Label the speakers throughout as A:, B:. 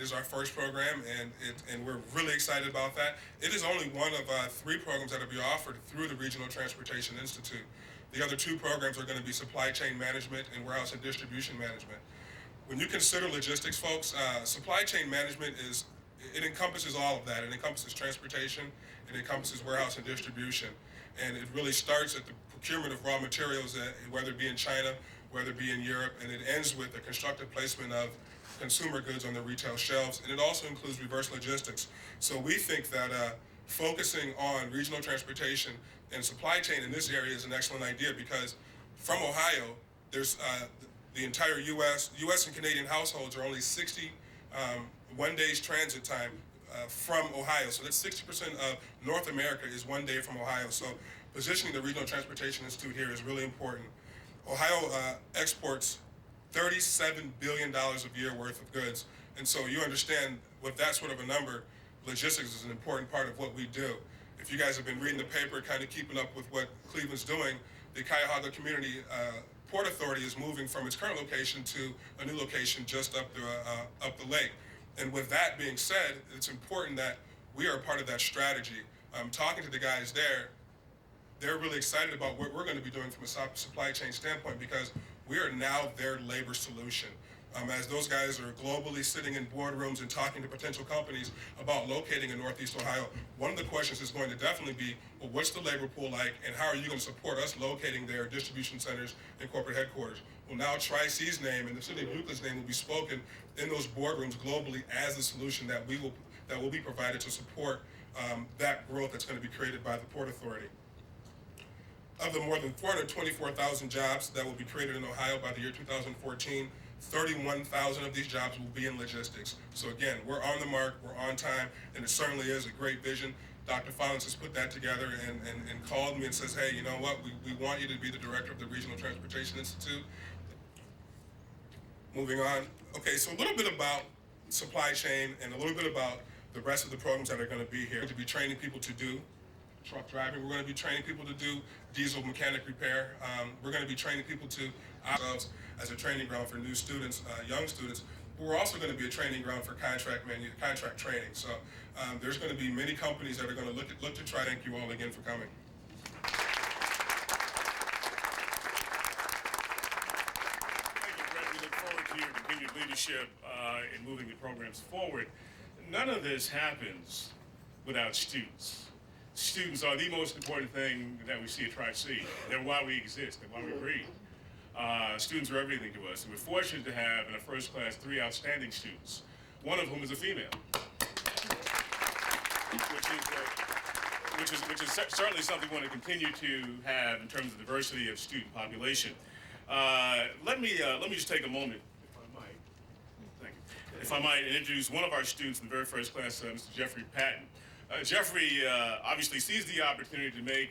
A: is our first program, and we're really excited about that. It is only one of 3 programs that will be offered through the Regional Transportation Institute. The other 2 programs are going to be supply chain management and warehouse and distribution management. When you consider logistics, folks, supply chain management it encompasses all of that. It encompasses transportation, it encompasses warehouse and distribution, and it really starts at the procurement of raw materials, whether it be in China, whether it be in Europe, and it ends with the constructive placement of consumer goods on the retail shelves, and it also includes reverse logistics. So we think that focusing on regional transportation and supply chain in this area is an excellent idea, because from Ohio, there's the entire U.S. and Canadian households are only 60 one day's transit time from Ohio. So that's 60% of North America is 1 day from Ohio. So positioning the Regional Transportation Institute here is really important. Ohio exports $37 billion a year worth of goods. And so you understand, with that sort of a number, logistics is an important part of what we do. If you guys have been reading the paper, kind of keeping up with what Cleveland's doing, the Cuyahoga Community Port Authority is moving from its current location to a new location just up the lake. And with that being said, it's important that we are a part of that strategy. Talking to the guys there, they're really excited about what we're going to be doing from a supply chain standpoint, because we are now their labor solution. As those guys are globally sitting in boardrooms and talking to potential companies about locating in Northeast Ohio, one of the questions is going to definitely be, well, what's the labor pool like, and how are you going to support us locating their distribution centers and corporate headquarters? Well, now Tri-C's name and the city of Euclid's name will be spoken in those boardrooms globally as the solution that will be provided to support that growth that's going to be created by the Port Authority. Of the more than 424,000 jobs that will be created in Ohio by the year 2014, 31,000 of these jobs will be in logistics. So again, we're on the mark, we're on time, and it certainly is a great vision. Dr. Follins has put that together and called me and says, hey, you know what, we want you to be the director of the Regional Transportation Institute. Moving on. Okay, so a little bit about supply chain and a little bit about the rest of the programs that are going to be here. To be training people to do truck driving. We're going to be training people to do diesel mechanic repair. We're going to be training people to ourselves as a training ground for new students, young students. But we're also going to be a training ground for contract training. So there's going to be many companies that are going to look to try. Thank you all again for coming.
B: Thank you, Brett. We look forward to your continued leadership in moving the programs forward. None of this happens without students. Students are the most important thing that we see at Tri-C. They're why we exist, they're why we breathe. Students are everything to us, and we're fortunate to have in our first class 3 outstanding students, one of whom is a female, which is certainly something we want to continue to have in terms of diversity of student population. Let me just take a moment, if I might. Thank you. If I might introduce one of our students in the very first class, Mr. Jeffrey Patton. Jeffrey obviously sees the opportunity to make,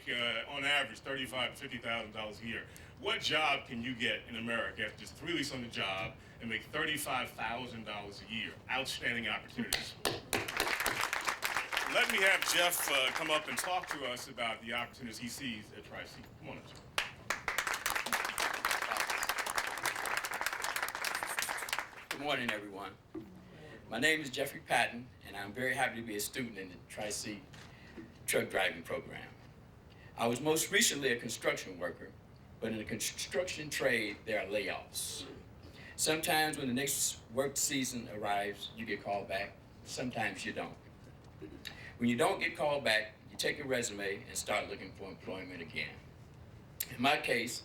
B: on average, $35,000 to $50,000 a year. What job can you get in America after just 3 weeks on the job and make $35,000 a year? Outstanding opportunities. Let me have Jeff come up and talk to us about the opportunities he sees at Tri-C. Come on up, Jeff.
C: Good morning, everyone. My name is Jeffrey Patton, and I'm very happy to be a student in the Tri-C truck driving program. I was most recently a construction worker, but in the construction trade, there are layoffs. Sometimes when the next work season arrives, you get called back. Sometimes you don't. When you don't get called back, you take your resume and start looking for employment again. In my case,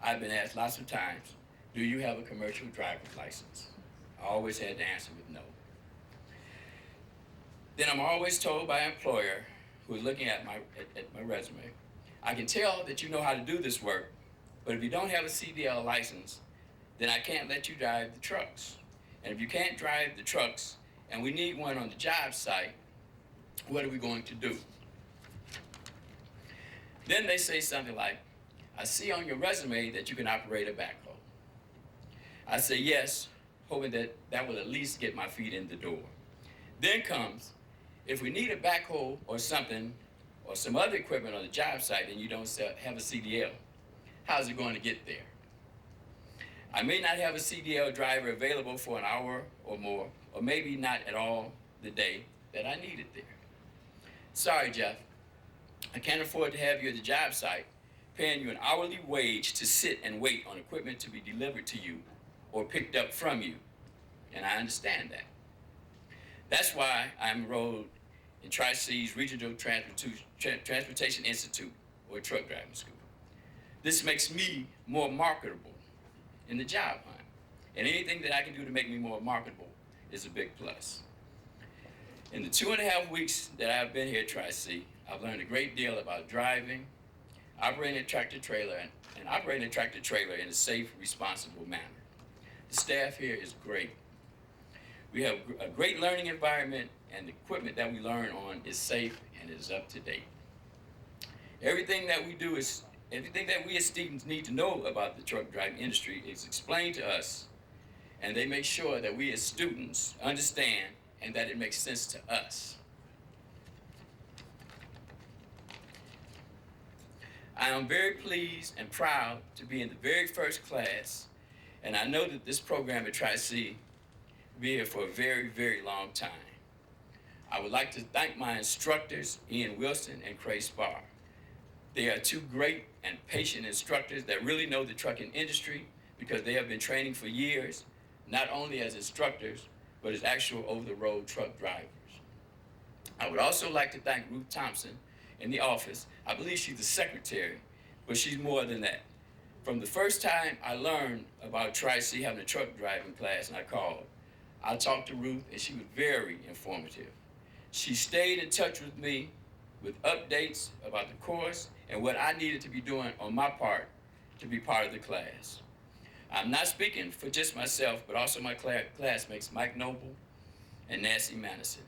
C: I've been asked lots of times, do you have a commercial driver's license? I always had to answer with no. Then I'm always told by an employer who is looking at my resume, I can tell that you know how to do this work, but if you don't have a CDL license, then I can't let you drive the trucks. And if you can't drive the trucks, and we need one on the job site, what are we going to do? Then they say something like, I see on your resume that you can operate a backhoe. I say yes, hoping that will at least get my feet in the door. Then comes, if we need a backhoe or something, or some other equipment on the job site and you don't have a CDL, how's it going to get there? I may not have a CDL driver available for an hour or more, or maybe not at all the day that I need it there. Sorry, Jeff, I can't afford to have you at the job site paying you an hourly wage to sit and wait on equipment to be delivered to you or picked up from you, and I understand that. That's why I'm enrolled in Tri-Cities Regional Transportation Institute, or truck driving school. This makes me more marketable in the job hunt, and anything that I can do to make me more marketable is a big plus. In the 2.5 weeks that I've been here at Tri-C, I've learned a great deal about driving, operating a tractor trailer, and operating a tractor trailer in a safe, responsible manner. The staff here is great. We have a great learning environment, and the equipment that we learn on is safe and is up to date. Everything that we as students need to know about the truck driving industry is explained to us, and they make sure that we as students understand and that it makes sense to us. I am very pleased and proud to be in the very first class, and I know that this program at Tri-C will be here for a very, very long time. I would like to thank my instructors, Ian Wilson and Craig Spar. They are two great and patient instructors that really know the trucking industry because they have been training for years, not only as instructors, but as actual over-the-road truck drivers. I would also like to thank Ruth Thompson in the office. I believe she's the secretary, but she's more than that. From the first time I learned about Tri-C having a truck driving class and I called, I talked to Ruth and she was very informative. She stayed in touch with me with updates about the course and what I needed to be doing on my part to be part of the class. I'm not speaking for just myself, but also my classmates Mike Noble and Nancy Madison.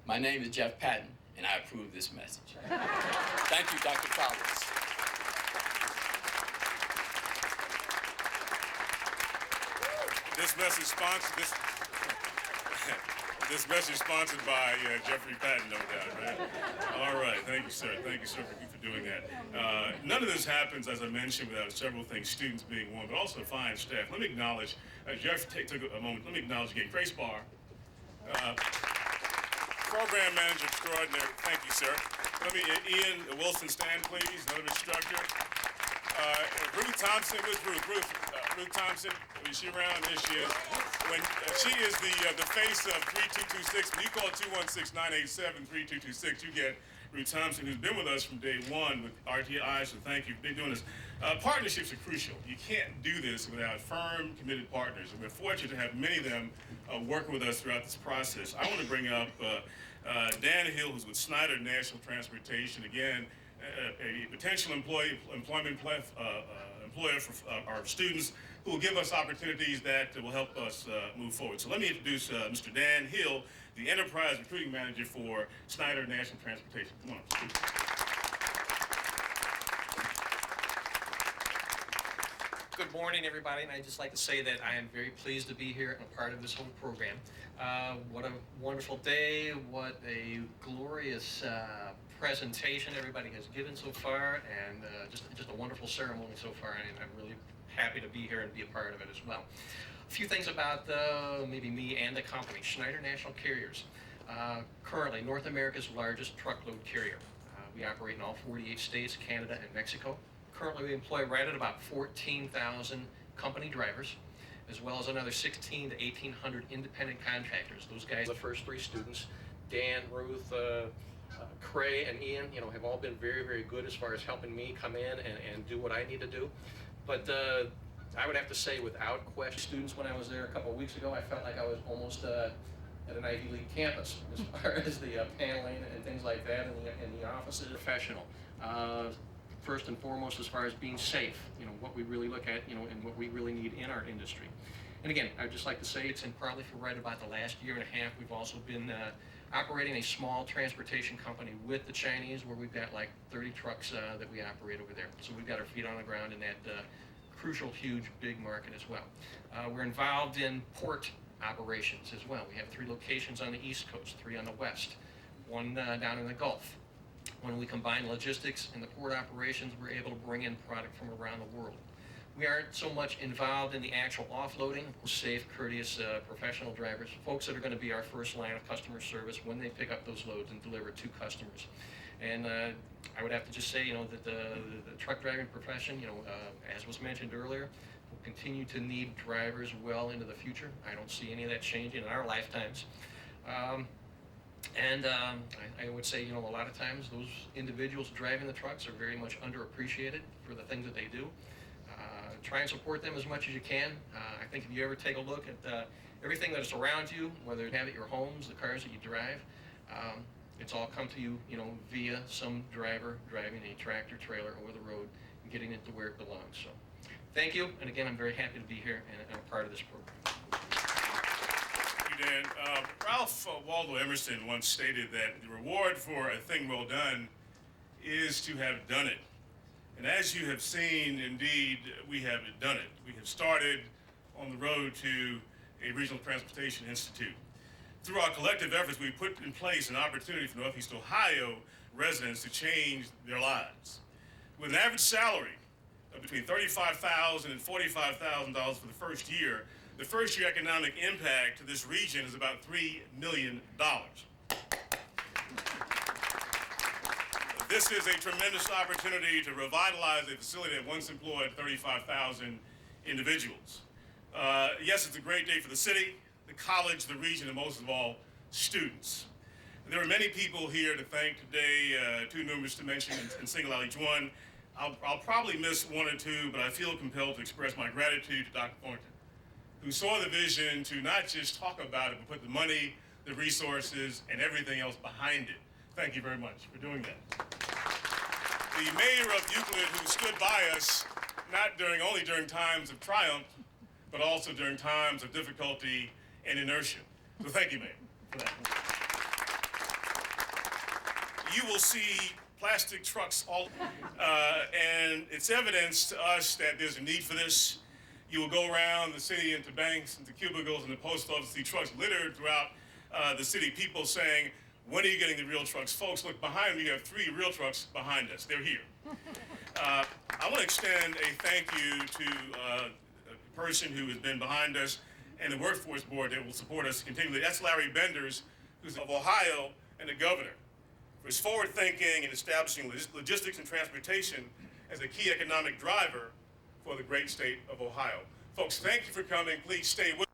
C: My name is Jeff Patton, and I approve this message. Thank you, Dr. Follins.
B: This message sponsored by Jeffrey Patton, no doubt, right? All right, thank you, sir. Thank you, sir, for doing that. None of this happens, as I mentioned, without several things, students being one, but also fine staff. Let me acknowledge, Jeff took a moment, let me acknowledge again, Grace Barr, program manager extraordinary. Thank you, sir. Let me, Ian Wilson, stand, please, another instructor. Ruth Thompson, where's Ruth? Ruth Thompson, is she around? There she is. When she is the face of 3226. When you call 216-987-3226, you get Ruth Thompson, who's been with us from day one with RTI, so thank you for doing this. Partnerships are crucial. You can't do this without firm, committed partners, and we're fortunate to have many of them working with us throughout this process. I want to bring up Dan Hill, who's with Snyder National Transportation. Again, a potential employer for our students who will give us opportunities that will help us move forward. So let me introduce Mr. Dan Hill, the Enterprise Recruiting Manager for Snyder National Transportation. Come on.
D: Good morning, everybody, and I'd just like to say that I am very pleased to be here and a part of this whole program. What a wonderful day, what a glorious presentation everybody has given so far, and just a wonderful ceremony so far, and I'm really happy to be here and be a part of it as well. A few things about maybe me and the company, Schneider National Carriers. Currently, North America's largest truckload carrier. We operate in all 48 states, Canada, and Mexico. Currently, we employ right at about 14,000 company drivers, as well as another 1,600 to 1,800 independent contractors. Those guys, the first three students, Dan, Ruth, Cray, and Ian, have all been very, very good as far as helping me come in and do what I need to do. But I would have to say, without question, students, when I was there a couple of weeks ago, I felt like I was almost at an Ivy League campus as far as the paneling and things like that, and the offices. Professional. First and foremost, as far as being safe, what we really look at, and what we really need in our industry. And again, I'd just like to say it's in partly for right about the last year and a half, we've also been operating a small transportation company with the Chinese, where we've got like 30 trucks that we operate over there. So we've got our feet on the ground in that crucial, huge, big market as well. We're involved in port operations as well. We have 3 locations on the East Coast, 3 on the West, 1 down in the Gulf. When we combine logistics and the port operations, we're able to bring in product from around the world. We aren't so much involved in the actual offloading. Safe, courteous, professional drivers, folks that are going to be our first line of customer service when they pick up those loads and deliver to customers. And I would have to just say, that the truck driving profession, as was mentioned earlier, will continue to need drivers well into the future. I don't see any of that changing in our lifetimes. I would say, a lot of times those individuals driving the trucks are very much underappreciated for the things that they do. Try and support them as much as you can. I think if you ever take a look at everything that is around you, whether you have it your homes, the cars that you drive, it's all come to you, via some driver driving a tractor trailer over the road and getting it to where it belongs. So, thank you, and again, I'm very happy to be here and a part of this program.
B: Thank you, Dan. Ralph Waldo Emerson once stated that the reward for a thing well done is to have done it. And as you have seen, indeed, we have done it. We have started on the road to a Regional Transportation Institute. Through our collective efforts, we've put in place an opportunity for Northeast Ohio residents to change their lives. With an average salary of between $35,000 and $45,000 for the first year economic impact to this region is about $3 million. This is a tremendous opportunity to revitalize a facility that once employed 35,000 individuals. Yes, it's a great day for the city, the college, the region, and most of all, students. There are many people here to thank today, too numerous to mention and single out each one. I'll probably miss one or two, but I feel compelled to express my gratitude to Dr. Thornton, who saw the vision to not just talk about it, but put the money, the resources, and everything else behind it. Thank you very much for doing that. The mayor of Euclid, who stood by us, not only during times of triumph, but also during times of difficulty and inertia. So thank you, Mayor, for that. You will see plastic trucks all, and it's evidence to us that there's a need for this. You will go around the city into banks, into cubicles, and the post office, see trucks littered throughout the city, people saying, when are you getting the real trucks? Folks, look behind me, you have 3 real trucks behind us. They're here. I want to extend a thank you to the person who has been behind us and the workforce board that will support us continually. That's Larry Benders, who's of Ohio, and the governor, for his forward thinking and establishing logistics and transportation as a key economic driver for the great state of Ohio. Folks, thank you for coming. Please stay with us.